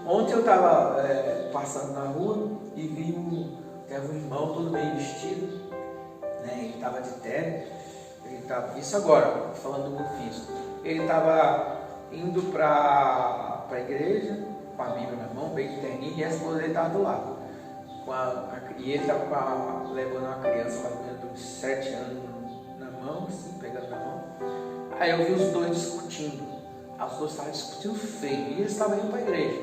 Ontem eu estava passando na rua e vi teve um irmão todo bem vestido, né? Ele estava de terno, isso agora, falando do meu físico. Ele estava indo para a igreja, com a Bíblia na mão, bem de terninho, e a esposa dele estava do lado. E ele estava levando uma criança mais ou menos de uns 7 anos na mão, assim, pegando na mão. Aí eu vi os dois discutindo. Os dois estavam discutindo feio. E eles estavam indo para a igreja.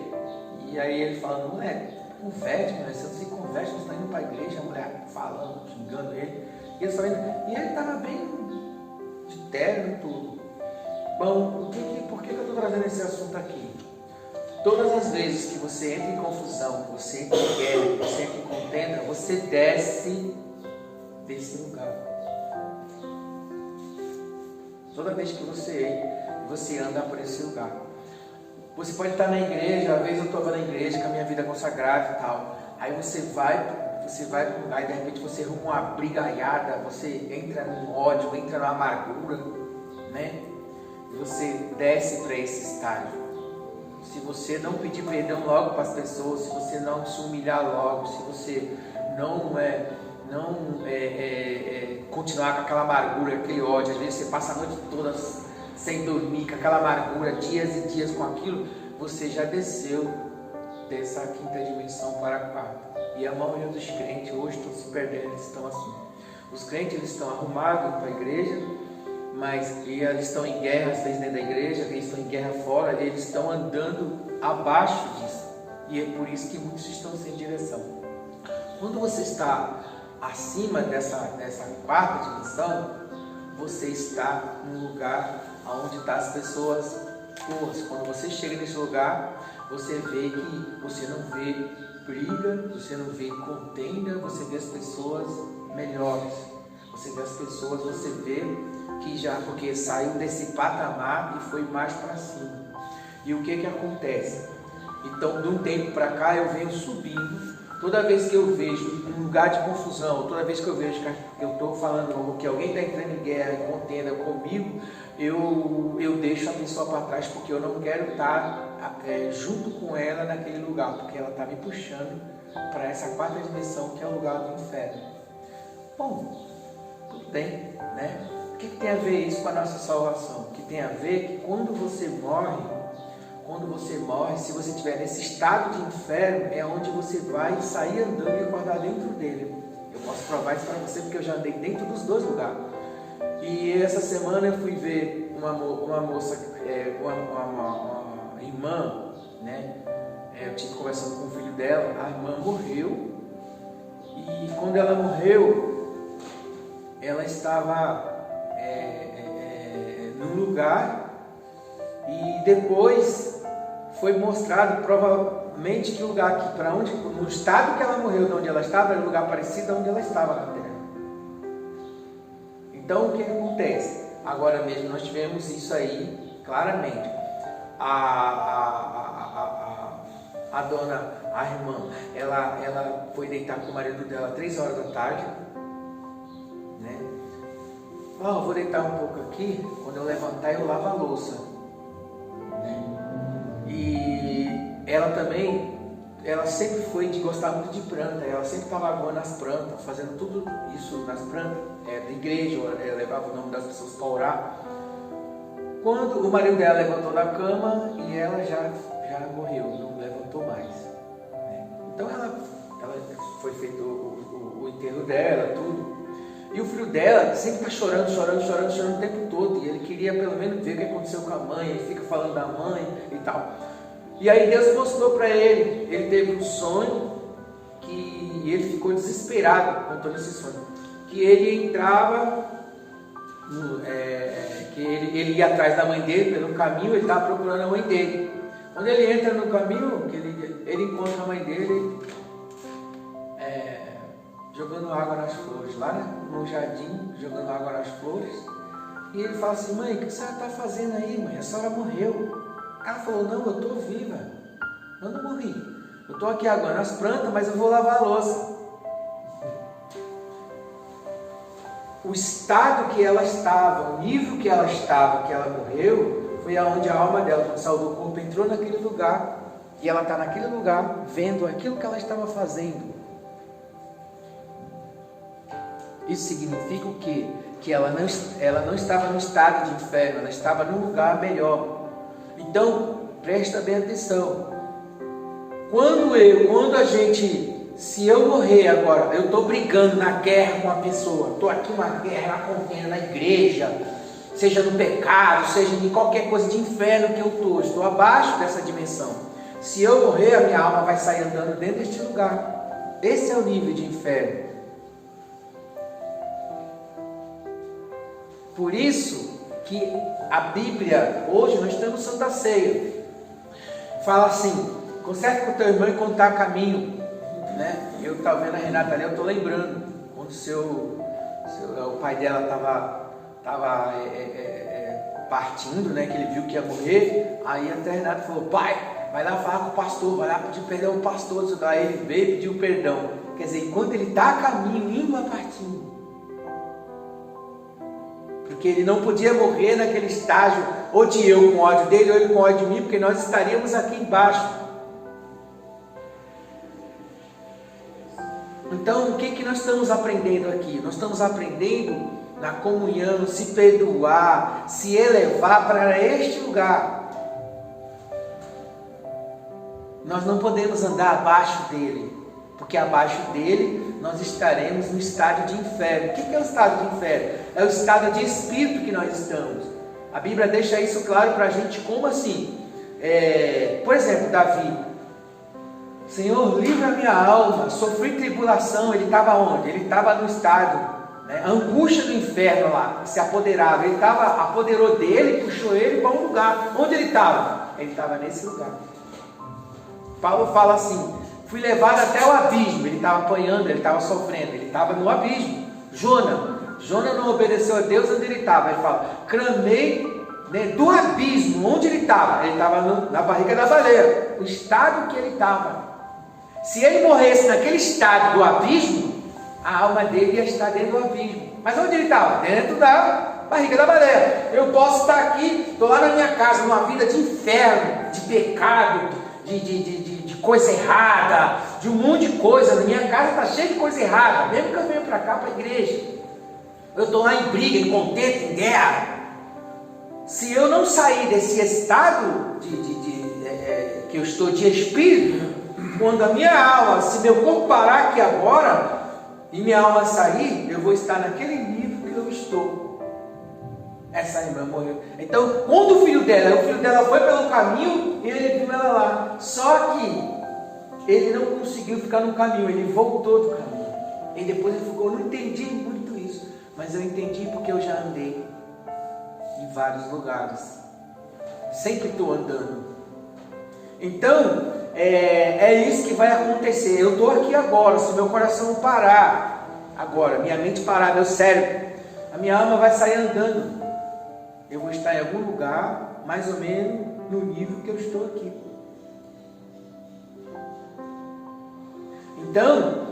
E aí ele falando, moleque, converte, mas você não se converte, você está indo para a igreja. A mulher falando, xingando ele. E ele estava bem de terno e tudo. Bom, por que eu estou trazendo esse assunto aqui? Todas as vezes que você entra em confusão, que você entra em guerra, que você entra em contenda, você desce desse lugar. Toda vez que você anda por esse lugar. Você pode estar na igreja, às vezes eu estou na igreja com a minha vida consagrada e tal. Aí você vai para um lugar e de repente você arruma uma brigaiada, você entra num ódio, entra numa amargura, né? E você desce para esse estágio. Se você não pedir perdão logo para as pessoas, se você não se humilhar logo, se você não continuar com aquela amargura, aquele ódio, às vezes você passa a noite toda sem dormir, com aquela amargura, dias e dias com aquilo, você já desceu dessa quinta dimensão para a quarta. E a maioria dos crentes hoje estão se perdendo, eles estão assim. Os crentes eles estão arrumados para a igreja, mas eles estão em guerra, às vezes dentro da igreja, eles estão em guerra fora, eles estão andando abaixo disso. E é por isso que muitos estão sem direção. Quando você está acima dessa quarta dimensão, você está num lugar onde estão as pessoas boas. Quando você chega nesse lugar, você vê que você não vê briga, você não vê contenda, você vê as pessoas melhores. Você vê as pessoas, você vê que já, porque saiu desse patamar e foi mais para cima. E o que acontece? Então, de um tempo para cá, eu venho subindo. Toda vez que eu vejo um lugar de confusão, toda vez que eu vejo que eu estou falando que alguém está entrando em guerra, em contenda comigo, eu deixo a pessoa para trás, porque eu não quero estar junto com ela naquele lugar, porque ela está me puxando para essa quarta dimensão, que é o lugar do inferno. Bom, tudo bem, né? O que tem a ver isso com a nossa salvação? O que tem a ver que quando você morre, se você estiver nesse estado de inferno, é onde você vai sair andando e acordar dentro dele. Eu posso provar isso para você, porque eu já andei dentro dos dois lugares. E essa semana eu fui ver uma moça, uma irmã, né? Eu estive conversando com o filho dela, a irmã morreu. E quando ela morreu, ela estava num lugar e depois foi mostrado provavelmente que o lugar no estado que ela morreu, de onde ela estava, era um lugar parecido a onde ela estava na terra. Então o que acontece? Agora mesmo nós tivemos isso aí claramente. A irmã, ela foi deitar com o marido dela 3 horas da tarde, né? Eu vou deitar um pouco aqui, quando eu levantar eu lavo a louça, né? E ela sempre foi de gostar muito de planta, ela sempre estava aguando as plantas, fazendo tudo isso nas plantas, da igreja, ela levava o nome das pessoas para orar. Quando o marido dela levantou da cama e ela já morreu, não levantou mais, né? Então ela foi feito o enterro dela, tudo. E o filho dela sempre está chorando o tempo todo. E ele queria pelo menos ver o que aconteceu com a mãe. Ele fica falando da mãe e tal. E aí Deus mostrou para ele. Ele teve um sonho que ele ficou desesperado contando esse sonho. Que ele entrava, que ele ia atrás da mãe dele pelo caminho. Ele estava procurando a mãe dele. Quando ele entra no caminho, ele encontra a mãe dele jogando água nas flores, lá no jardim, jogando água nas flores. E ele fala assim: mãe, o que a senhora está fazendo aí, mãe? A senhora morreu. Ela falou: não, eu estou viva, eu não morri, eu estou aqui aguando as plantas, mas eu vou lavar a louça. O estado que ela estava, o nível que ela estava, que ela morreu, foi aonde a alma dela, quando saiu do corpo, entrou naquele lugar E ela está naquele lugar, vendo aquilo que ela estava fazendo. Isso significa o quê? Que ela não estava no estado de inferno, ela estava num lugar melhor. Então, presta bem atenção. Se eu morrer agora, eu estou brigando na guerra com a pessoa, estou aqui uma guerra, na contenda, na igreja, seja no pecado, seja em qualquer coisa de inferno que eu estou abaixo dessa dimensão. Se eu morrer, a minha alma vai sair andando dentro deste lugar. Esse é o nível de inferno. Por isso que a Bíblia, hoje nós estamos Santa Ceia, fala assim: conserte com o teu irmão e contar caminho, né? Eu estava vendo a Renata ali, eu estou lembrando quando o pai dela estava partindo, né? Que ele viu que ia morrer. Aí até a Renata falou: pai, vai lá falar com o pastor, vai lá pedir perdão ao pastor. Aí ele veio e pediu perdão. Quer dizer, enquanto ele está a caminho, indo a partindo, porque ele não podia morrer naquele estágio, ou de eu com ódio dele, ou ele com ódio de mim, porque nós estaríamos aqui embaixo. Então, o que nós estamos aprendendo aqui? Nós estamos aprendendo na comunhão, se perdoar, se elevar para este lugar. Nós não podemos andar abaixo dele, porque abaixo dele nós estaremos no estado de inferno. O que é o estado de inferno? É o estado de espírito que nós estamos. A Bíblia deixa isso claro para a gente. Como assim? Por exemplo, Davi: Senhor, livra a minha alma, sofri tribulação. Ele estava onde? Ele estava no estado, né? A angústia do inferno lá, se apoderava. Ele apoderou dele, puxou ele para um lugar. Onde ele estava? Ele estava nesse lugar. Paulo fala assim: fui levado até o abismo. Ele estava apanhando, ele estava sofrendo, ele estava no abismo. Jonas não obedeceu a Deus. Onde ele estava? Ele fala: clamei, né, do abismo. Onde ele estava? Ele estava na barriga da baleia, o estado que ele estava. Se ele morresse naquele estado do abismo, a alma dele ia estar dentro do abismo. Mas onde ele estava? Dentro da barriga da baleia. Eu posso estar aqui, estou lá na minha casa, numa vida de inferno, de pecado, de coisa errada, de um monte de coisa. Na minha casa está cheio de coisa errada, mesmo que eu venha para cá, para a igreja. Eu estou lá em briga, em contento, em guerra. Se eu não sair desse estado que eu estou de espírito, quando a minha alma, se meu corpo parar aqui agora e minha alma sair, eu vou estar naquele nível que eu estou. Essa irmã morreu. Então, quando o filho dela foi pelo caminho, ele viu ela lá. Só que ele não conseguiu ficar no caminho, ele voltou do caminho. E depois ele ficou: não entendi muito isso, mas eu entendi porque eu já andei em vários lugares. Sempre estou andando. Então, é isso que vai acontecer. Eu estou aqui agora. Se meu coração parar agora, minha mente parar, meu cérebro, a minha alma vai sair andando. Eu vou estar em algum lugar, mais ou menos no nível que eu estou aqui. Então,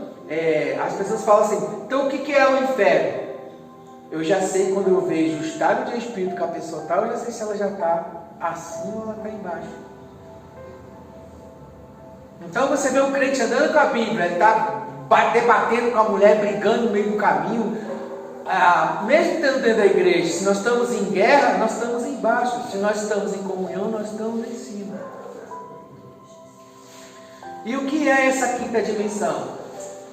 as pessoas falam assim: então o que é o inferno? Eu já sei, quando eu vejo o estado de espírito que a pessoa está, eu já sei se ela já está acima ou ela está embaixo. Então você vê um crente andando com a Bíblia, ele está debatendo com a mulher, brigando no meio do caminho, mesmo estando dentro da igreja. Se nós estamos em guerra, nós estamos embaixo. Se nós estamos em comunhão, nós estamos em cima. E o que é essa quinta dimensão?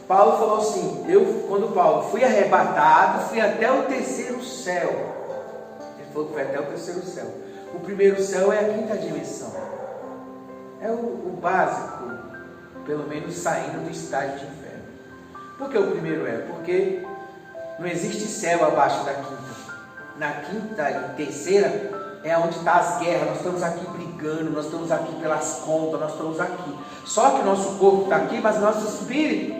Paulo falou assim: quando Paulo fui arrebatado, fui até o terceiro céu. Ele falou que foi até o terceiro céu. O primeiro céu é a quinta dimensão. É o básico, pelo menos saindo do estágio de inferno. Por que o primeiro é? Porque não existe céu abaixo da quinta. Na quinta e terceira é onde está as guerras. Nós estamos aqui brigando, nós estamos aqui pelas contas, nós estamos aqui. Só que o nosso corpo está aqui, mas nosso espírito,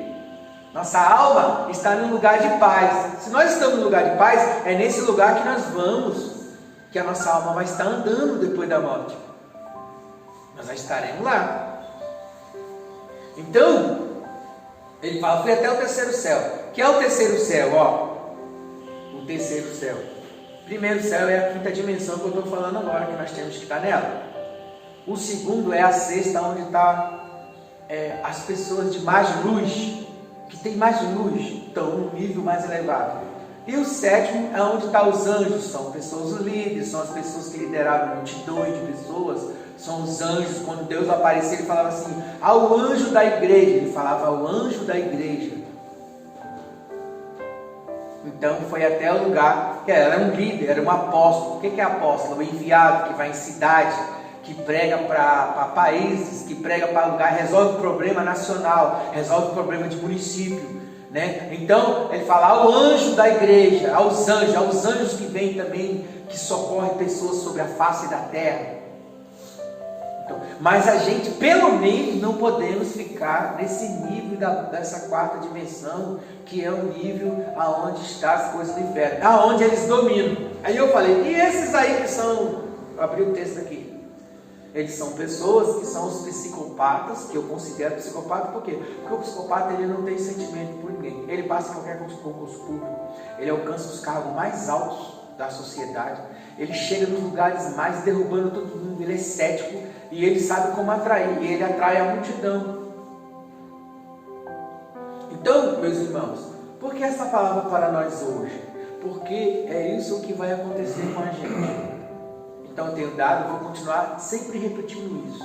nossa alma está num lugar de paz. Se nós estamos no lugar de paz, é nesse lugar que nós vamos, que a nossa alma vai estar andando depois da morte. Nós já estaremos lá. Então, ele fala: fui até o terceiro céu. Que é o terceiro céu? O terceiro céu. Primeiro céu é a quinta dimensão que eu estou falando agora, que nós temos que estar nela. O segundo é a sexta, onde está as pessoas de mais luz, que tem mais luz, estão num nível mais elevado. E o sétimo é onde estão os anjos, são pessoas líderes, são as pessoas que lideravam multidões de pessoas, são os anjos. Quando Deus aparecia, ele falava assim, ao anjo da igreja, ele falava ao anjo da igreja. Então foi até o lugar, que era um líder, era um apóstolo. O que é apóstolo? O enviado que vai em cidade, que prega para países, que prega para lugar, resolve problema nacional, resolve problema de município, né? Então ele fala ao anjo da igreja, aos anjos que vêm também, que socorrem pessoas sobre a face da terra. Então, mas a gente, pelo menos, não podemos ficar nesse nível dessa quarta dimensão, que é o nível aonde está as coisas do inferno, aonde eles dominam. Aí eu falei, e esses aí que são, abri o texto aqui, eles são pessoas que são os psicopatas, que eu considero psicopata, por quê? Porque o psicopata ele não tem sentimento por ninguém, ele passa em qualquer concurso público, ele alcança os cargos mais altos da sociedade, ele chega nos lugares mais derrubando todo mundo, ele é cético e ele sabe como atrair, e ele atrai a multidão. Então, meus irmãos, por que essa palavra para nós hoje? Porque é isso que vai acontecer com a gente. Então eu tenho dado, vou continuar sempre repetindo isso.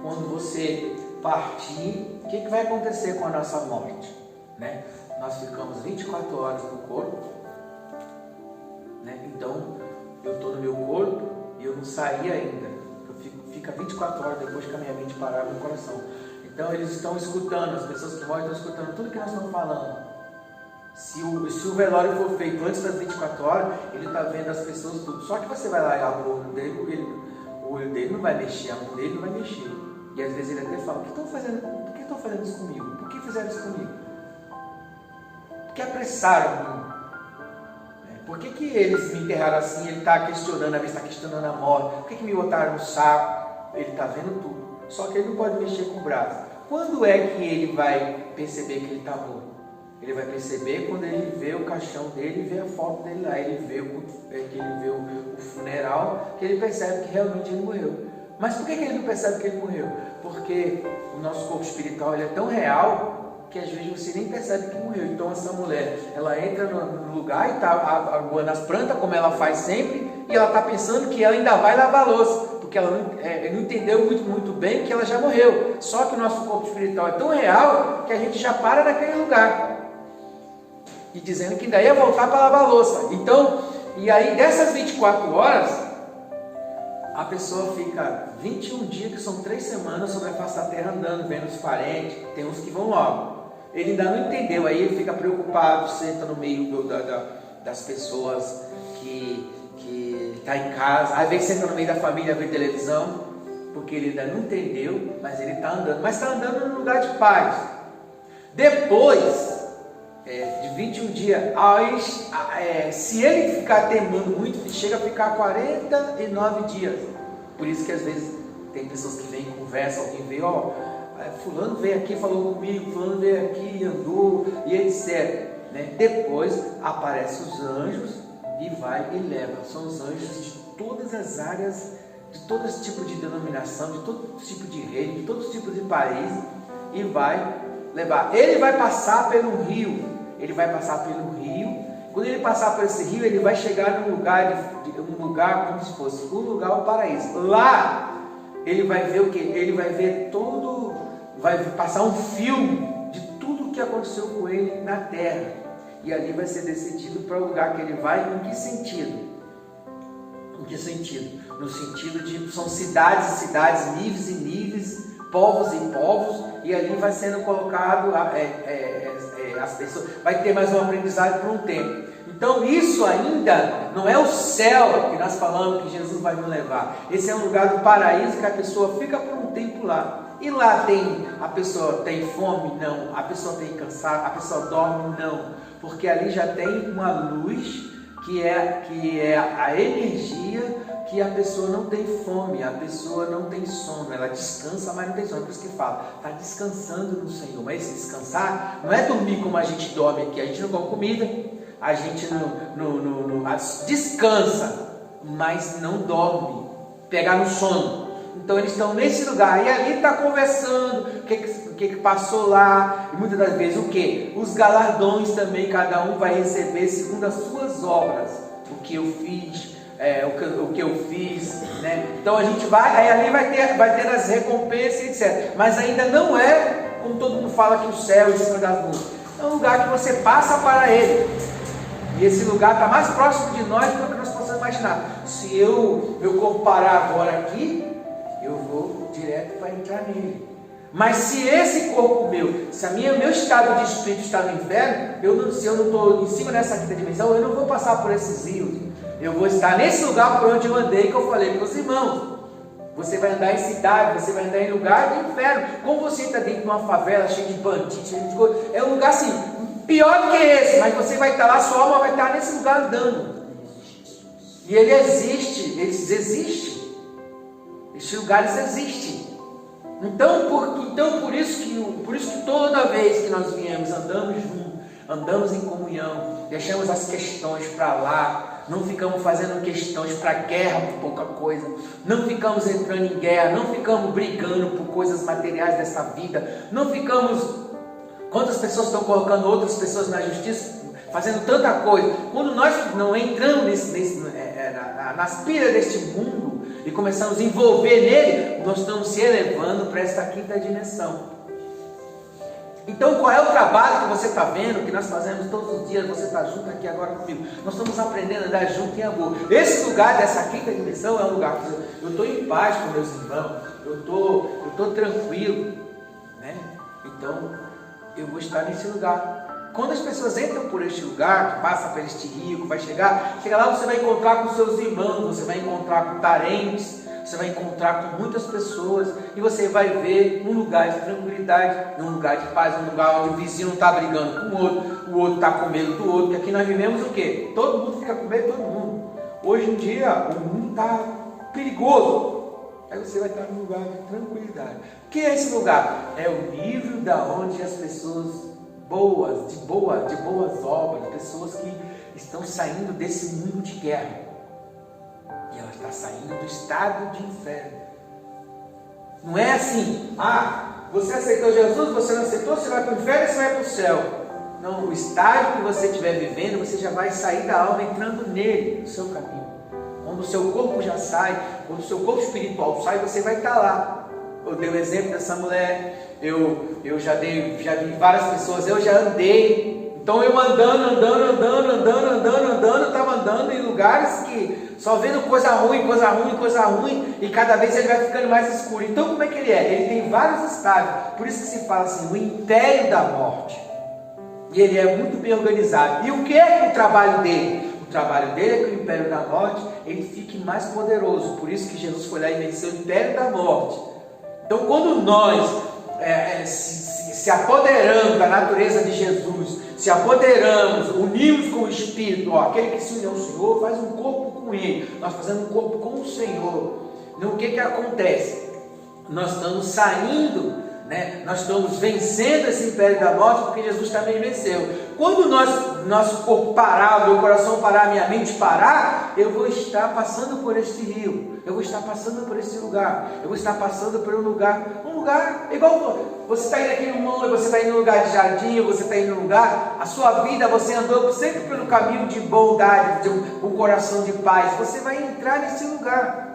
Quando você partir, o que vai acontecer com a nossa morte? Né? Nós ficamos 24 horas no corpo, né? Então eu estou no meu corpo e eu não saí ainda. Fica 24 horas depois que a minha mente parar no coração. Então eles estão escutando, as pessoas que morrem estão escutando tudo que nós estamos falando. Se o velório for feito antes das 24 horas, ele está vendo as pessoas tudo. Só que você vai lá e abre o olho dele, o olho dele não vai mexer, a mão dele não vai mexer. E às vezes ele até fala, por que estão fazendo isso comigo? Por que fizeram isso comigo? Por que apressaram? Por que eles me enterraram assim? Ele está questionando, às vezes está questionando a morte. Por que me botaram no saco? Ele está vendo tudo. Só que ele não pode mexer com o braço. Quando é que ele vai perceber que ele está morto? Ele vai perceber quando ele vê o caixão dele e vê a foto dele lá. Ele vê o funeral, que ele percebe que realmente ele morreu. Mas por que ele não percebe que ele morreu? Porque o nosso corpo espiritual ele é tão real que às vezes você nem percebe que morreu. Então essa mulher, ela entra no lugar e está aguando as plantas, como ela faz sempre, e ela está pensando que ela ainda vai lavar a louça, porque ela não entendeu muito bem que ela já morreu. Só que o nosso corpo espiritual é tão real que a gente já para naquele lugar. E dizendo que ainda ia voltar para lavar a louça. Então, e aí dessas 24 horas, a pessoa fica 21 dias, que são 3 semanas, sobre a face da terra andando, vendo os parentes, tem uns que vão logo. Ele ainda não entendeu, aí ele fica preocupado, senta no meio das pessoas que está em casa, às vezes senta no meio da família, vê televisão, porque ele ainda não entendeu, mas ele está andando, mas está andando num lugar de paz. Depois de 21 dias, se ele ficar temendo muito, ele chega a ficar 49 dias. Por isso que às vezes tem pessoas que vêm e conversam, alguém vê, fulano veio aqui, falou comigo, fulano veio aqui, andou, e etc. Né? Depois aparecem os anjos e vai e leva. São os anjos de todas as áreas, de todo esse tipo de denominação, de todo tipo de reino, de todos os tipos de país, e vai levar. Ele vai passar pelo rio. Quando ele passar por esse rio, ele vai chegar num lugar como se fosse um lugar, o paraíso. Lá ele vai ver o que? Ele vai ver vai passar um filme de tudo o que aconteceu com ele na terra. E ali vai ser decidido para o lugar que ele vai. Em que sentido? No sentido de são cidades, níveis e níveis, povos e povos, e ali vai sendo colocado as pessoas, vai ter mais um aprendizado por um tempo. Então isso ainda não é o céu que nós falamos que Jesus vai nos levar. Esse é um lugar do paraíso que a pessoa fica por um tempo lá. E lá a pessoa tem fome? Não. A pessoa tem cansado? A pessoa dorme? Não. Porque ali já tem uma luz que é a energia, que a pessoa não tem fome, a pessoa não tem sono, ela descansa, mas não tem sono. Por isso que fala, está descansando no Senhor. Mas esse descansar não é dormir como a gente dorme aqui, a gente não come comida, a gente descansa, mas não dorme, pegar no sono. Então eles estão nesse lugar, e ali está conversando, o que passou lá, e muitas das vezes o que? Os galardões também, cada um vai receber segundo as suas obras, o que eu fiz, o que eu fiz, né? Então a gente vai, aí ali vai ter as recompensas, etc. Mas ainda não é, como todo mundo fala, que o céu é em cima das nuvens. É um lugar que você passa para ele. E esse lugar está mais próximo de nós do que nós possamos imaginar. Se meu corpo parar agora aqui, eu vou direto para entrar nele. Mas se esse corpo meu, se meu estado de espírito está no inferno, se eu não estou em cima dessa quinta dimensão, eu não vou passar por esses rios. Eu vou estar nesse lugar por onde eu andei, que eu falei para os irmãos. Você vai andar em cidade, você vai andar em lugar de inferno. Como você está dentro de uma favela cheia de bandidos, cheia de coisa, é um lugar assim, pior do que esse, mas você vai estar lá, sua alma vai estar nesse lugar andando. E ele existe, eles existem. Esses lugares existem. Então por isso que toda vez que nós viemos, andamos juntos, andamos em comunhão, deixamos as questões para lá, não ficamos fazendo questões para guerra por pouca coisa, não ficamos entrando em guerra, não ficamos brigando por coisas materiais dessa vida, não ficamos, quantas pessoas estão colocando outras pessoas na justiça, fazendo tanta coisa. Quando nós não entramos nas piras deste mundo e começamos a envolver nele, nós estamos se elevando para esta quinta dimensão. Então qual é o trabalho que você está vendo, que nós fazemos todos os dias? Você está junto aqui agora comigo, nós estamos aprendendo a andar junto em amor. Esse lugar dessa quinta dimensão é um lugar que eu estou em paz com meus irmãos, eu estou tranquilo, né? Então eu vou estar nesse lugar. Quando as pessoas entram por este lugar, passa por este rio, chega lá, você vai encontrar com seus irmãos, você vai encontrar com parentes, você vai encontrar com muitas pessoas, e você vai ver um lugar de tranquilidade, um lugar de paz, um lugar onde o vizinho não está brigando com o outro está com medo do outro, porque aqui nós vivemos o quê? Todo mundo fica com medo de todo mundo. Hoje em dia o mundo está perigoso. Aí você vai estar num lugar de tranquilidade. O que é esse lugar? É o nível da onde as pessoas de boas obras, pessoas que estão saindo desse mundo de guerra. E ela está saindo do estado de inferno. Não é assim, você aceitou Jesus, você não aceitou, você vai para o inferno e você vai para o céu. Não, o estágio que você estiver vivendo, você já vai sair da alma entrando nele, no seu caminho. Quando o seu corpo já sai, quando o seu corpo espiritual sai, você vai estar lá. Eu dei o exemplo dessa mulher, eu já vi várias pessoas, eu já andei. Então eu andando, estava andando em lugares que só vendo coisa ruim, e cada vez ele vai ficando mais escuro. Então como é que ele é? Ele tem vários estágios, por isso que se fala assim, o império da morte. E ele é muito bem organizado. E o que é o trabalho dele? O trabalho dele é que o império da morte, ele fique mais poderoso. Por isso que Jesus foi lá e venceu o império da morte. Então quando nós se apoderamos da natureza de Jesus, se apoderamos, unimos com o Espírito, aquele que se uniu ao Senhor faz um corpo com Ele, nós fazemos um corpo com o Senhor. Então o que acontece? Nós estamos saindo, né? Nós estamos vencendo esse império da morte, porque Jesus também venceu. Quando nosso corpo parar, o meu coração parar, a minha mente parar, eu vou estar passando por este rio, eu vou estar passando por esse lugar, eu vou estar passando por um lugar igual você está indo aqui no mundo, você está indo num lugar de jardim, você está indo num lugar, a sua vida, você andou sempre pelo caminho de bondade, de um coração de paz, você vai entrar nesse lugar.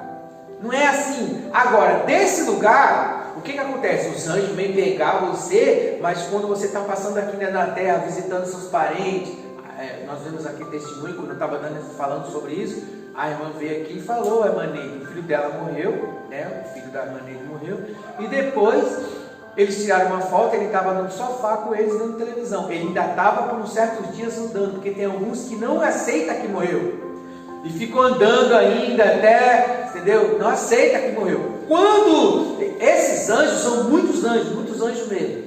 Não é assim. Agora, desse lugar, o que acontece? Os anjos vêm pegar você, mas quando você está passando aqui na terra, visitando seus parentes, nós vemos aqui testemunho, quando eu estava falando sobre isso, a irmã veio aqui e falou, a irmã Neide, o filho dela morreu, né? O filho da irmã Neide morreu, e depois eles tiraram uma foto, ele estava no sofá com eles dando televisão, ele ainda estava por uns certos dias andando, porque tem alguns que não aceitam que morreu, e ficam andando ainda até, entendeu? Não aceita que morreu. Quando esses anjos são muitos anjos mesmo,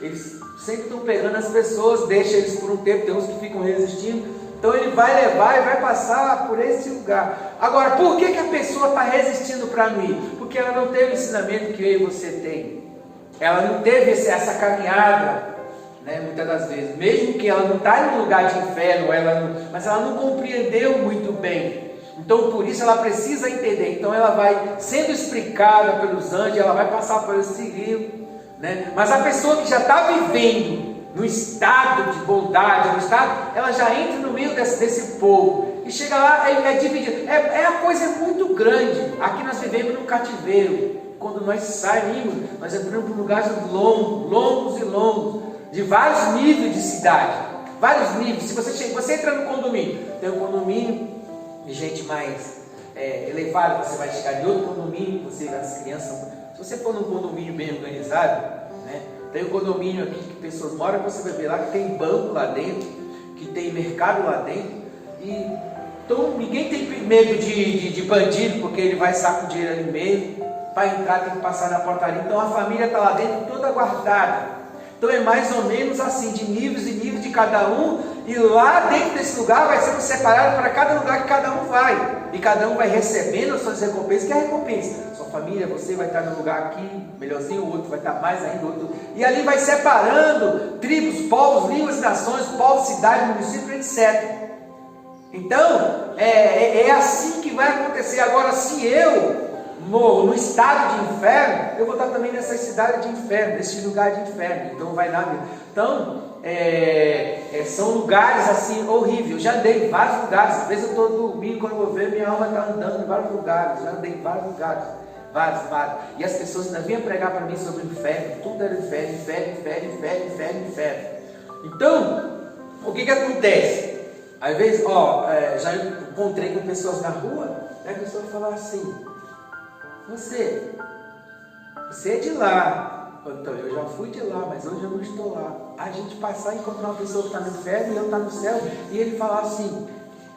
eles sempre estão pegando as pessoas, deixa eles por um tempo, tem uns que ficam resistindo, então ele vai levar e vai passar por esse lugar. Agora, por que a pessoa está resistindo para não ir? Porque ela não teve o ensinamento que eu e você tem, ela não teve essa caminhada, né, muitas das vezes, mesmo que ela não está em um lugar de inferno, mas ela não compreendeu muito bem. Então por isso ela precisa entender. Então ela vai sendo explicada pelos anjos, ela vai passar por esse livro, né? Mas a pessoa que já está vivendo no estado de bondade, no estado, ela já entra no meio desse povo e chega lá, é dividido. A coisa é muito grande. Aqui nós vivemos num cativeiro. Quando nós saímos, nós entramos por lugares longos e longos, de vários níveis de cidade, vários níveis. Se você entra no condomínio, tem um condomínio de gente mais elevada, você vai chegar em outro condomínio, você as crianças. Se você for num condomínio bem organizado, né, tem um condomínio aqui que pessoas moram, você vai ver lá que tem banco lá dentro, que tem mercado lá dentro, e então ninguém tem medo de bandido, porque ele vai sacar o dinheiro ali mesmo. Para entrar tem que passar na portaria. Então a família está lá dentro toda guardada. Então é mais ou menos assim, de níveis e níveis de cada um. E lá dentro desse lugar vai sendo separado para cada lugar que cada um vai. E cada um vai recebendo as suas recompensas. Que é a recompensa? Sua família, você vai estar no lugar aqui, melhorzinho, o outro vai estar mais ainda, o outro. E ali vai separando tribos, povos, línguas, nações, povos, cidades, municípios, etc. Então, é assim que vai acontecer. Agora, se eu morro no estado de inferno, eu vou estar também nessa cidade de inferno, nesse lugar de inferno. Então vai lá mesmo. Então são lugares assim horríveis. Eu já andei em vários lugares. Às vezes eu estou dormindo, quando eu vou ver, minha alma está andando em vários lugares. Já andei em vários lugares, vários. E as pessoas ainda vinham pregar para mim sobre o inferno. Tudo era inferno. Então o que acontece? Às vezes, já encontrei com pessoas na rua, a pessoa fala assim: Você é de lá. Então, eu já fui de lá, mas hoje eu não estou lá. A gente passar e encontrar uma pessoa que está no inferno e eu estar no céu, e ele falar assim: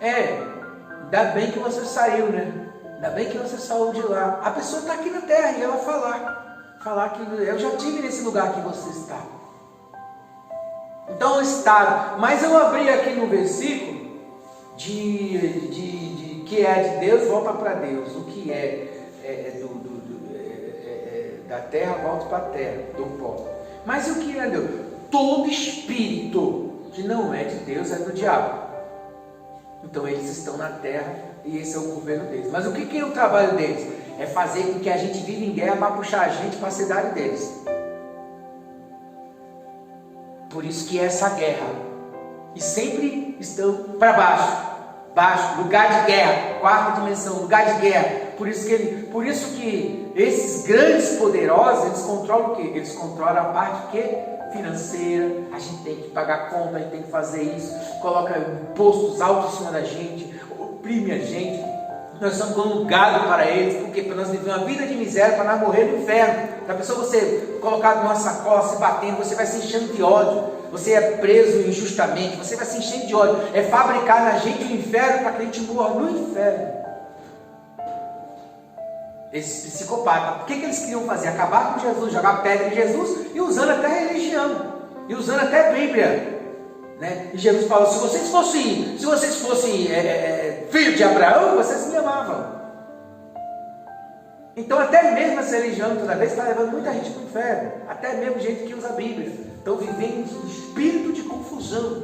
ainda bem que você saiu, né? Ainda bem que você saiu de lá. A pessoa está aqui na terra e ela falar que eu já estive nesse lugar que você está. Então, o estado. Mas eu abri aqui no versículo de que é de Deus, volta para Deus. O que da terra volta para a terra, do pó. Mas o que é Deus? Todo espírito que não é de Deus é do diabo. Então eles estão na terra e esse é o governo deles. Mas o que é o trabalho deles? É fazer com que a gente viva em guerra para puxar a gente para a cidade deles. Por isso que é essa guerra. E sempre estão para baixo, lugar de guerra, quarta dimensão, lugar de guerra. Por isso que esses grandes poderosos, eles controlam o quê? Eles controlam a parte financeira. A gente tem que pagar conta, a gente tem que fazer isso, coloca impostos altos em cima da gente, oprime a gente. Nós somos como um gado para eles, porque para nós viver uma vida de miséria, para nós morrer no inferno. Da pessoa você colocado numa sacola, se batendo, você vai se enchendo de ódio. Você é preso injustamente, você vai se enchendo de ódio. É fabricar na gente o inferno para que a gente morra no inferno. Esses psicopatas, o que eles queriam fazer? Acabar com Jesus, jogar pedra em Jesus e usando até a religião, e usando até a Bíblia, né? E Jesus falou: se vocês fossem filho de Abraão, vocês me amavam. Então até mesmo essa religião toda vez está levando muita gente para o inferno, até mesmo gente que usa a Bíblia, estão vivendo um espírito de confusão.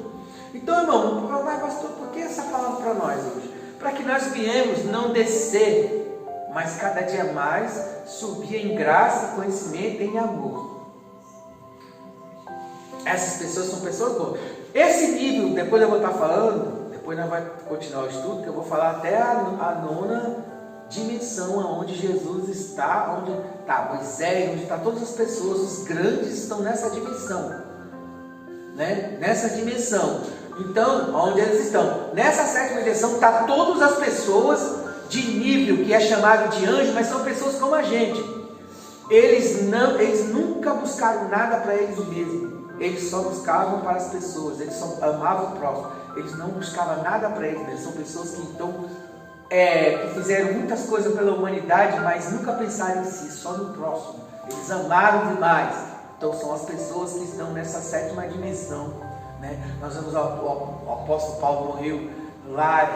Então, irmão, mas pastor, por que essa palavra para nós hoje? Para que nós viemos não descer, mas cada dia mais subir em graça, conhecimento e em amor. Essas pessoas são pessoas boas. Esse nível, depois eu vou estar falando, depois nós vamos continuar o estudo, que eu vou falar até a nona dimensão, onde Jesus está, onde está Moisés, onde está todas as pessoas, os grandes estão nessa dimensão, né? Nessa dimensão. Então, onde eles estão? Nessa sétima dimensão está todas as pessoas de nível, que é chamado de anjo, mas são pessoas como a gente. Eles nunca buscaram nada para eles mesmos. Eles só buscavam para as pessoas. Eles só amavam o próximo. Eles não buscavam nada para eles mesmos. São pessoas que que fizeram muitas coisas pela humanidade, mas nunca pensaram em si, só no próximo. Eles amaram demais. Então são as pessoas que estão nessa sétima dimensão, né? Nós vemos o apóstolo Paulo morreu lá,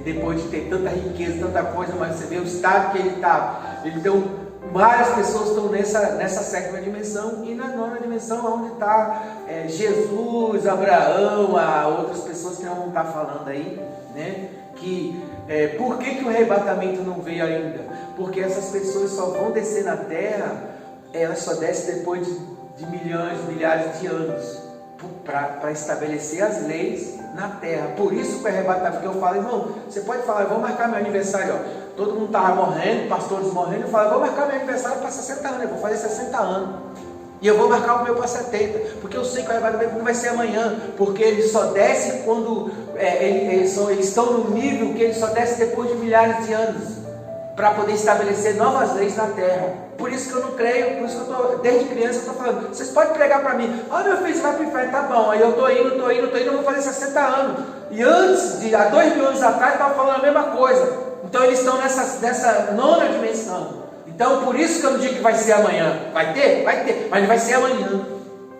depois de ter tanta riqueza, tanta coisa, mas você vê o estado que ele estava. Então, várias pessoas estão nessa sétima dimensão, e na nona dimensão, onde está Jesus, Abraão, outras pessoas que não vão estar falando aí, né? Por que o arrebatamento não veio ainda? Porque essas pessoas só vão descer na terra, elas só descem depois de milhões, milhares de anos, para estabelecer as leis na terra. Por isso que o arrebatamento, que eu falo, irmão, você pode falar, eu vou marcar meu aniversário, ó. Todo mundo estava morrendo, pastores morrendo, eu falo, eu vou marcar meu aniversário para 60 anos, eu vou fazer 60 anos. E eu vou marcar o meu para 70, porque eu sei que o arrebatamento não vai ser amanhã, porque ele só desce quando eles estão no nível que ele só desce depois de milhares de anos, para poder estabelecer novas leis na terra. Por isso que eu não creio, por isso que eu desde criança eu estou falando, vocês podem pregar para mim, meu filho, você vai para o inferno, tá bom, aí eu estou indo, eu vou fazer 60 anos, e há 2.000 anos atrás, estava falando a mesma coisa. Então eles estão nessa nona dimensão. Então por isso que eu não digo que vai ser amanhã. Vai ter, mas não vai ser amanhã.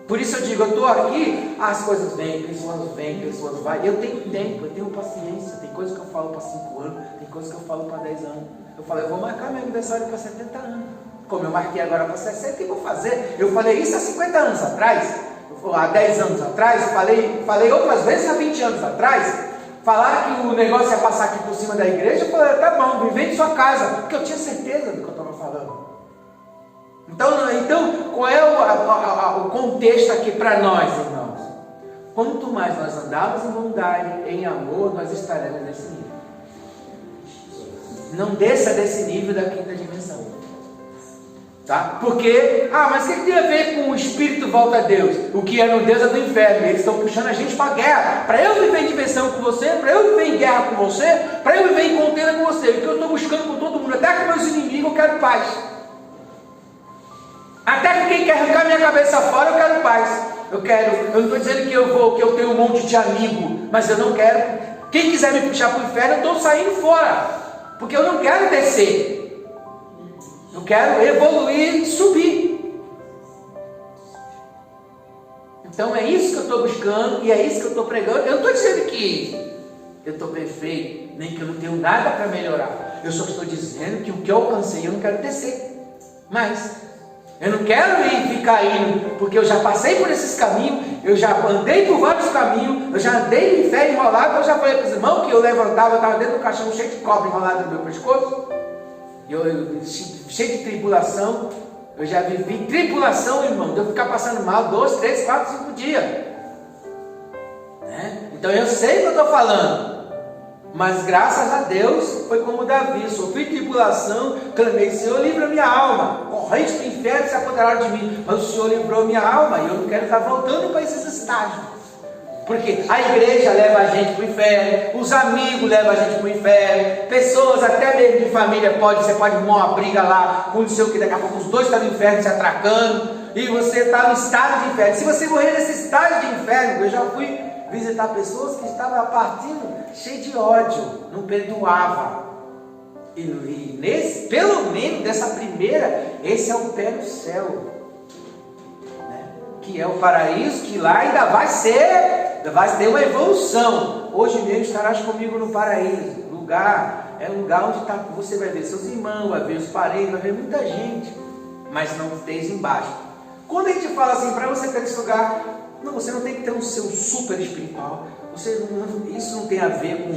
Por isso eu digo, eu estou aqui, as coisas vêm, pessoas vão. Eu tenho tempo, eu tenho paciência. Tem coisas que eu falo para 5 anos, tem coisas que eu falo para 10 anos. Eu falo, eu vou marcar meu aniversário para 70 anos. Como eu marquei agora para 60, o que eu vou fazer? Eu falei isso há 50 anos atrás, há 10 anos atrás, eu falei outras vezes há 20 anos atrás. Falaram que o negócio ia passar aqui por cima da igreja, eu falei, tá bom, vem sua casa, porque eu tinha certeza do que eu estava falando. Então qual é o contexto aqui para nós, irmãos? Quanto mais nós andarmos em bondade, em amor, nós estaremos nesse nível. Não desça desse nível da quinta dimensão. Tá? Porque, mas o que tem a ver com o espírito volta a Deus? O que é no Deus é do inferno. Eles estão puxando a gente para a guerra. Para eu viver em dimensão com você, para eu viver em guerra com você, para eu viver em contenda com você. O que eu estou buscando com todo mundo, até com meus inimigos, eu quero paz. Até com quem quer arrancar minha cabeça fora, eu quero paz. Eu não estou dizendo que eu tenho um monte de amigo, mas eu não quero. Quem quiser me puxar para o inferno, eu estou saindo fora. Porque eu não quero descer. Eu quero evoluir e subir. Então é isso que eu estou buscando e é isso que eu estou pregando. Eu não estou dizendo que eu estou perfeito, nem que eu não tenho nada para melhorar. Eu só estou dizendo que o que eu alcancei eu não quero descer. Mas eu não quero ficar indo, porque eu já passei por esses caminhos, eu já andei por vários caminhos, eu já andei no inferno enrolado. Eu já falei para os irmãos que eu levantava, eu estava dentro do caixão cheio de cobre enrolado no meu pescoço. Cheio de tribulação. Eu já vivi tribulação, irmão, de eu ficar passando mal 2, 3, 4, 5 dias, né? Então eu sei o que eu estou falando. Mas graças a Deus, foi como Davi, sofri tribulação, clamei, Senhor, livra minha alma, corrente do inferno se apoderaram de mim, mas o Senhor livrou minha alma, e eu não quero estar voltando para esses estágios. Porque a igreja leva a gente para o inferno, os amigos levam a gente para o inferno, pessoas até mesmo de família, você pode arrumar uma briga lá, com não sei o que, daqui a pouco os dois estão no inferno se atracando, e você está no estado de inferno. Se você morrer nesse estado de inferno, eu já fui visitar pessoas que estavam partindo cheio de ódio, não perdoava. E pelo menos dessa primeira, esse é o pé no céu, né? Que é o paraíso, que lá ainda vai ter uma evolução. Hoje mesmo estarás comigo no paraíso. É um lugar onde você vai ver seus irmãos, vai ver os parentes, vai ver muita gente, mas não esteja embaixo. Quando a gente fala assim, para você ter esse lugar, não, você não tem que ter um seu super espiritual. Isso não tem a ver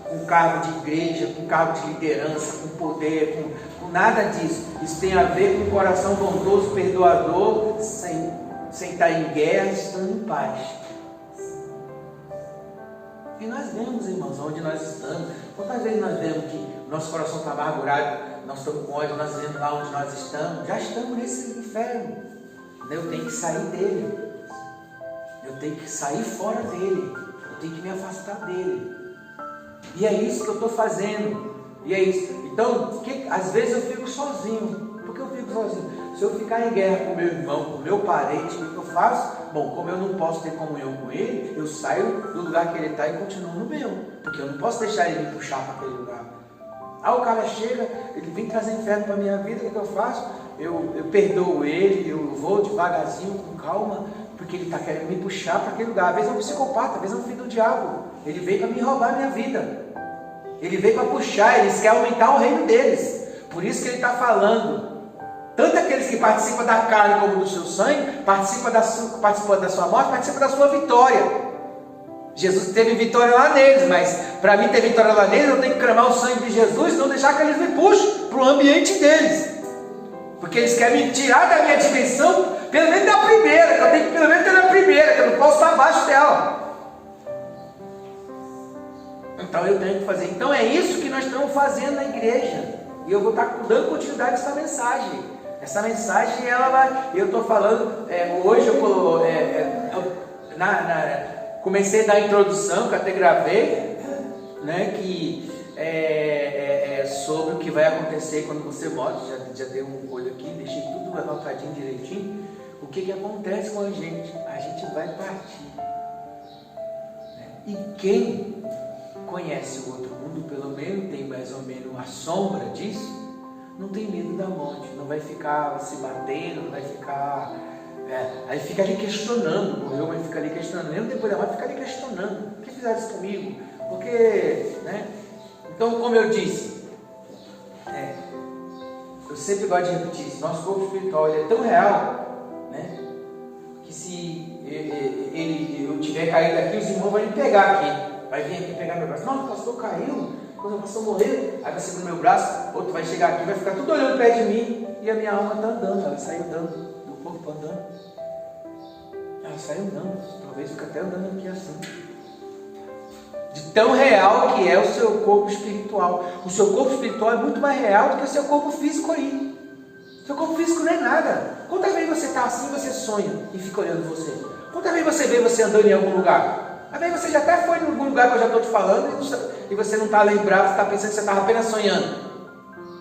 com cargo de igreja, com cargo de liderança, com poder, com nada disso. Isso tem a ver com um coração bondoso, perdoador, sem estar em guerra, estando em paz. E nós vemos, irmãos, onde nós estamos. Quantas vezes nós vemos que nosso coração está amargurado, nós estamos com ódio, nós vemos lá onde nós estamos, já estamos nesse inferno. Eu tenho que sair dele, eu tenho que sair fora dele, eu tenho que me afastar dele. E é isso que eu estou fazendo. E é isso. Então, às vezes eu fico sozinho. Por que eu fico sozinho? Se eu ficar em guerra com meu irmão, com meu parente, o que eu faço? Bom, como eu não posso ter comunhão com ele, eu saio do lugar que ele está e continuo no meu. Porque eu não posso deixar ele me puxar para aquele lugar. O cara chega, ele vem trazer inferno para a minha vida, o que eu faço? Eu perdoo ele, eu vou devagarzinho, com calma, porque ele está querendo me puxar para aquele lugar. Às vezes é um psicopata, às vezes é um filho do diabo. Ele veio para me roubar a minha vida. Ele veio para puxar, eles querem aumentar o reino deles. Por isso que ele está falando. Tanto aqueles que participam da carne como do seu sangue, participam da sua morte, participam da sua vitória. Jesus teve vitória lá neles, mas para mim ter vitória lá neles, eu tenho que clamar o sangue de Jesus e não deixar que eles me puxem para o ambiente deles. Porque eles querem me tirar da minha dimensão, pelo menos da primeira, que eu tenho que pelo menos ter na primeira, que eu não posso estar abaixo dela. Então eu tenho que fazer. Então é isso que nós estamos fazendo na igreja. E eu vou estar dando continuidade a essa mensagem. Essa mensagem, ela vai. Eu estou falando, hoje comecei a dar a introdução, que eu até gravei, né, que sobre o que vai acontecer quando você morre. Já dei uma coisa aqui, deixei tudo anotadinho direitinho. O que acontece com a gente? A gente vai partir. Né? E quem conhece o outro mundo, pelo menos tem mais ou menos uma sombra disso, não tem medo da morte, não vai ficar se batendo, não vai ficar... aí fica ali questionando, morreu, mas fica ali questionando, mesmo depois da morte fica ali questionando, por que fizeram isso comigo? Porque, né? Então, como eu disse, eu sempre gosto de repetir isso, nosso corpo espiritual ele é tão real, né, que se eu tiver caído aqui, os irmãos vão me pegar aqui, vai vir aqui pegar meu braço. Não, o pastor caiu, quando o pastor morreu, aí vai segura meu braço, outro vai chegar aqui, vai ficar tudo olhando perto de mim, e a minha alma está andando, ela saiu andando, do corpo andando, ela saiu andando, talvez fique até andando aqui assim, de tão real que é o seu corpo espiritual. O seu corpo espiritual é muito mais real do que o seu corpo físico aí. O seu corpo físico não é nada. Quantas vezes você está assim, você sonha e fica olhando você? Quantas vezes você vê você andando em algum lugar? Às vezes você já até foi em algum lugar que eu já estou te falando e você não está lembrado, você está pensando que você estava apenas sonhando.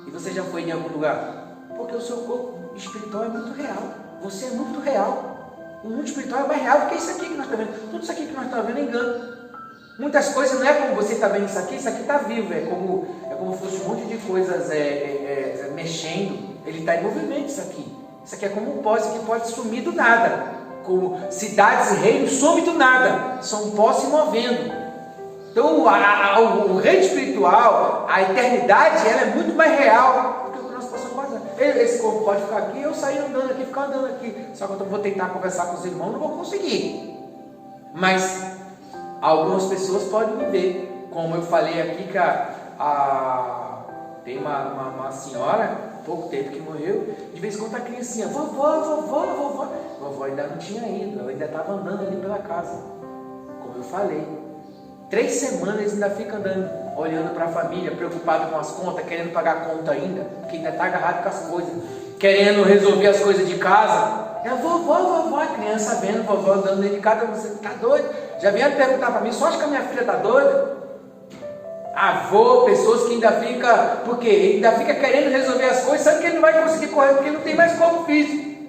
E você já foi em algum lugar. Porque o seu corpo espiritual é muito real. Você é muito real. O mundo espiritual é mais real do que isso aqui que nós estamos vendo. Tudo isso aqui que nós estamos vendo é engano. Muitas coisas não é como você está vendo isso aqui está vivo, é como fosse um monte de coisas mexendo, ele está em movimento isso aqui é como um pó, isso aqui pode sumir do nada, como cidades e reinos somem do nada, são pó se movendo. Então o reino espiritual, a eternidade, ela é muito mais real do que o que nós possamos fazer. Esse corpo pode ficar aqui, eu sair andando aqui, ficar andando aqui, só que eu vou tentar conversar com os irmãos, não vou conseguir, mas algumas pessoas podem me ver, como eu falei aqui que tem uma senhora, há pouco tempo que morreu, de vez em quando a criancinha, vovó ainda não tinha ido, ela ainda estava andando ali pela casa, como eu falei, 3 semanas ainda fica andando, olhando para a família, preocupado com as contas, querendo pagar a conta ainda, porque ainda está agarrado com as coisas, querendo resolver as coisas de casa. Vovó, a criança vendo vovó andando dentro de casa, você está doido? Já vieram perguntar para mim, só acha que a minha filha está doida? Avô, pessoas que ainda fica, porque ainda fica querendo resolver as coisas, sabe que ele não vai conseguir correr, porque não tem mais corpo físico.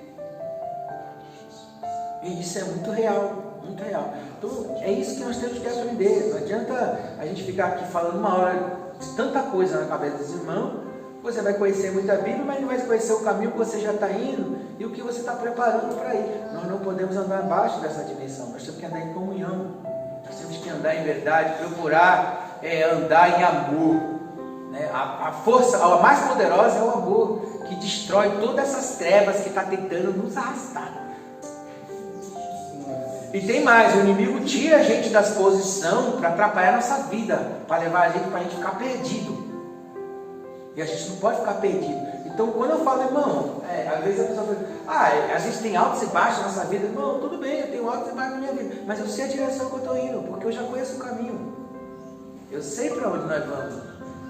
E isso é muito real, muito real. Então é isso que nós temos que aprender. Não adianta a gente ficar aqui falando uma hora de tanta coisa na cabeça dos irmãos. Você vai conhecer muita Bíblia, mas não vai conhecer o caminho que você já está indo e o que você está preparando para ir. Nós não podemos andar abaixo dessa dimensão, nós temos que andar em comunhão, nós temos que andar em verdade, procurar andar em amor. Né? A força, a mais poderosa é o amor, que destrói todas essas trevas que está tentando nos arrastar. E tem mais, o inimigo tira a gente das posições para atrapalhar a nossa vida, para levar a gente para a gente ficar perdido. E a gente não pode ficar perdido. Então, quando eu falo, irmão, às vezes a pessoa fala, a gente tem altos e baixos na nossa vida. Irmão, tudo bem, eu tenho altos e baixos na minha vida, mas eu sei a direção que eu estou indo, porque eu já conheço o caminho. Eu sei para onde nós vamos.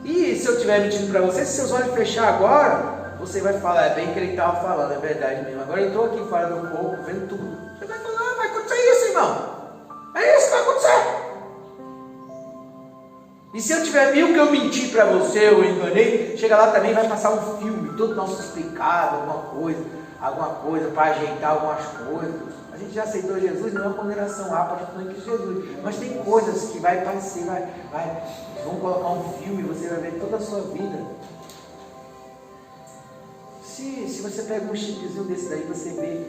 E se eu estiver mentindo para você, se seus olhos fechar agora, você vai falar, é bem que ele estava falando, é verdade mesmo. Agora eu estou aqui fora do corpo, vendo tudo. Você vai falar, vai acontecer isso, irmão. É isso que vai acontecer. E se eu tiver mil que eu menti para você, eu enganei, chega lá também vai passar um filme, todo nosso explicado, alguma coisa para ajeitar algumas coisas. A gente já aceitou Jesus, não é uma condenação, para que Jesus. Mas tem coisas que vai aparecer, vão colocar um filme, você vai ver toda a sua vida. Se você pega um chipzinho desse daí, você vê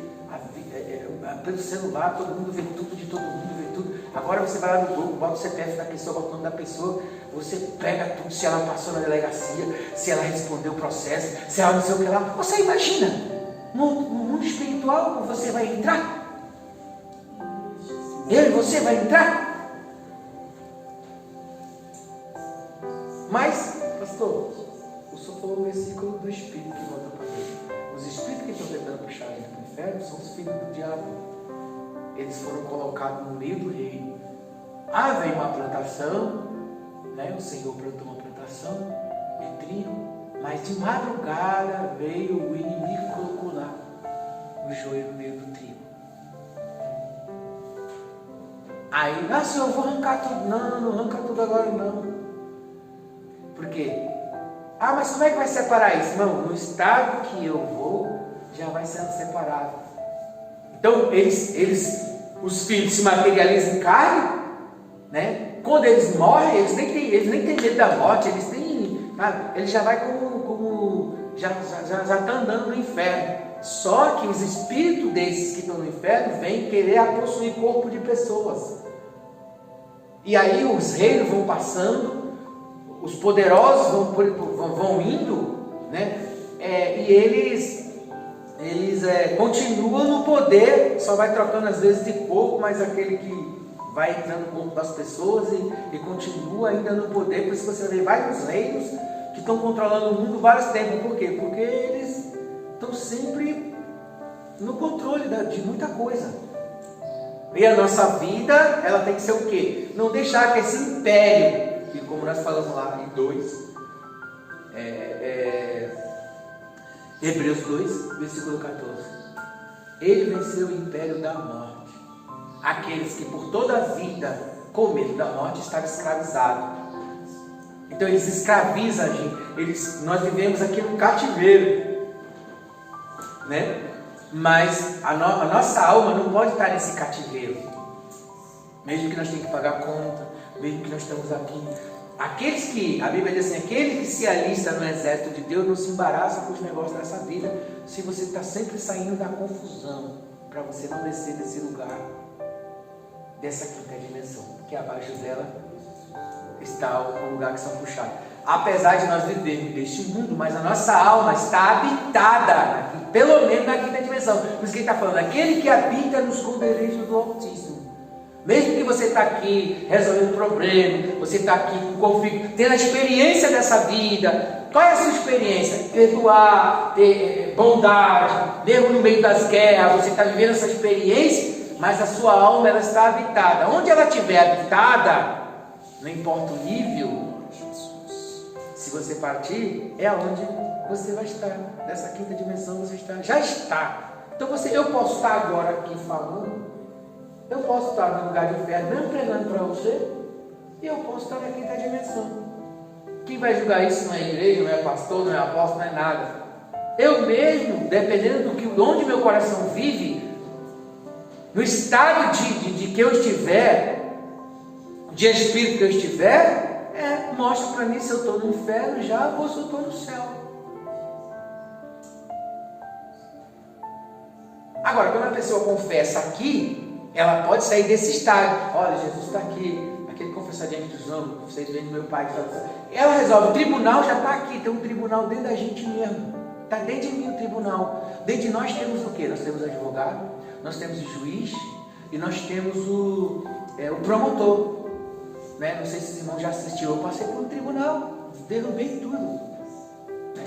pelo celular, todo mundo vê tudo de todo mundo, vê tudo. Agora você vai lá no Google, bota o CPF da pessoa, bota o nome da pessoa, você pega tudo, se ela passou na delegacia, se ela respondeu o processo, se ela não sei o que lá. Você imagina, no mundo espiritual, você vai entrar? Eu e você vai entrar? são os filhos do diabo. Eles foram colocados no meio do reino. Veio uma plantação, né? O Senhor plantou uma plantação de trigo, mas de madrugada veio o inimigo e colocou lá o joio no meio do trigo. Aí, Senhor, eu vou arrancar tudo. Não arranca tudo agora não. Por quê? Mas como é que vai separar isso? Não, no estado que eu vou, já vai sendo separado. Então, os filhos se materializam em carne, né? Quando eles morrem, eles nem têm medo da morte, eles já vai já está andando no inferno. Só que os espíritos desses que estão no inferno vêm querer possuir corpo de pessoas. E aí os reinos vão passando, os poderosos vão indo, né? E eles continuam no poder, só vai trocando às vezes de corpo, mas aquele que vai entrando no corpo das pessoas e continua ainda no poder. Por isso você vê vários reinos que estão controlando o mundo vários tempos. Por quê? Porque eles estão sempre no controle de muita coisa. E a nossa vida, ela tem que ser o quê? Não deixar que esse império, que como nós falamos lá em 2, Hebreus 2, versículo 14. Ele venceu o império da morte. Aqueles que por toda a vida, com medo da morte, estavam escravizados. Então eles escravizam a gente. Nós vivemos aqui no cativeiro, né? Mas a nossa alma não pode estar nesse cativeiro. Mesmo que nós tenhamos que pagar conta, mesmo que nós estamos aqui. A Bíblia diz assim, aquele que se alista no exército de Deus não se embaraça com os negócios dessa vida, se você está sempre saindo da confusão, para você não descer desse lugar, dessa quinta dimensão, porque abaixo dela está o lugar que são puxados. Apesar de nós vivermos neste mundo, mas a nossa alma está habitada, pelo menos na quinta dimensão. Por isso que ele está falando, aquele que habita nos esconderijos do Altíssimo. Mesmo que você está aqui resolvendo problema, você está aqui com conflito, tendo a experiência dessa vida. Qual é a sua experiência? Perdoar, ter bondade, mesmo no meio das guerras, você está vivendo essa experiência, mas a sua alma ela está habitada. Onde ela estiver habitada, não importa o nível, se você partir, é aonde você vai estar. Nessa quinta dimensão você já está. Então eu posso estar agora aqui falando, eu posso estar no lugar de inferno, mesmo pregando para você, e eu posso estar na quinta dimensão. Quem vai julgar isso não é igreja, não é pastor, não é apóstolo, não é nada. Eu mesmo, dependendo onde meu coração vive, no estado de que eu estiver, de espírito que eu estiver, mostra para mim se eu estou no inferno já ou se eu estou no céu. Agora, quando a pessoa confessa aqui, ela pode sair desse estágio. Olha, Jesus está aqui, aquele confessadinho dos homens, vocês veem do meu pai. Ela resolve, o tribunal já está aqui, tem um tribunal dentro da gente mesmo. Está dentro de mim o tribunal. Dentro de nós temos o quê? Nós temos advogado, nós temos o juiz e nós temos o promotor. Né? Não sei se os irmãos já assistiram, eu passei por um tribunal, derrubei tudo. Né?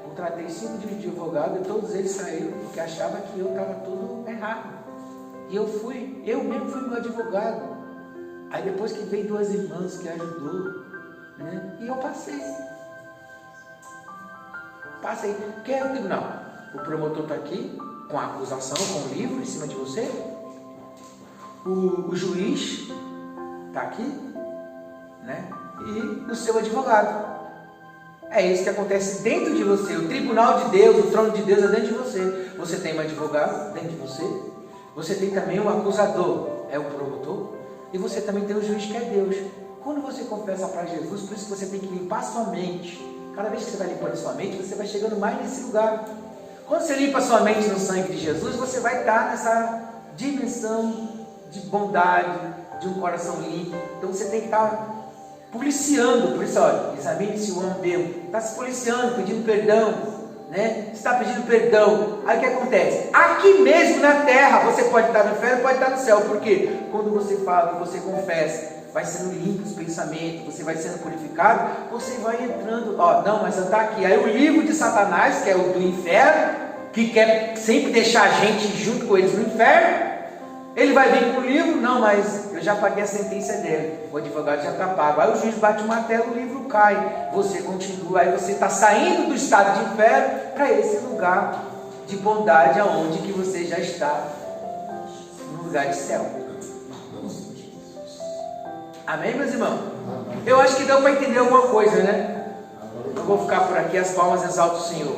Contratei 5 de advogado e todos eles saíram porque achavam que eu estava tudo errado. E eu mesmo fui meu advogado. Aí depois que veio 2 irmãs que ajudou, né? E eu passei. Quem é o tribunal? O promotor está aqui, com a acusação, com o livro em cima de você. O juiz está aqui, né? E o seu advogado. É isso que acontece dentro de você. O tribunal de Deus, o trono de Deus é dentro de você. Você tem um advogado dentro de você. Você tem também um acusador, é o promotor. E você também tem o juiz, que é Deus. Quando você confessa para Jesus, por isso que você tem que limpar sua mente. Cada vez que você vai limpando sua mente, você vai chegando mais nesse lugar. Quando você limpa sua mente no sangue de Jesus, você vai estar nessa dimensão de bondade, de um coração limpo. Então você tem que estar policiando. Por isso, olha, examine-se o homem mesmo. Está se policiando, pedindo perdão, né? Está pedindo perdão. Aí o que acontece? Aqui mesmo na terra, você pode estar no inferno, pode estar no céu. Por quê? Quando você fala, você confessa, vai sendo limpo os pensamentos, você vai sendo purificado, você vai entrando, não, mas está aqui. Aí o livro de Satanás, que é o do inferno, que quer sempre deixar a gente junto com eles no inferno, ele vai vir com o livro, não, mas eu já paguei a sentença dele, o advogado já está pago. Aí o juiz bate o martelo, o livro cai, você continua, aí você está saindo do estado de inferno para esse lugar de bondade, aonde que você já está, no lugar de céu. Amém, meus irmãos? Eu acho que deu para entender alguma coisa, né? Eu vou ficar por aqui, as palmas exaltam o Senhor.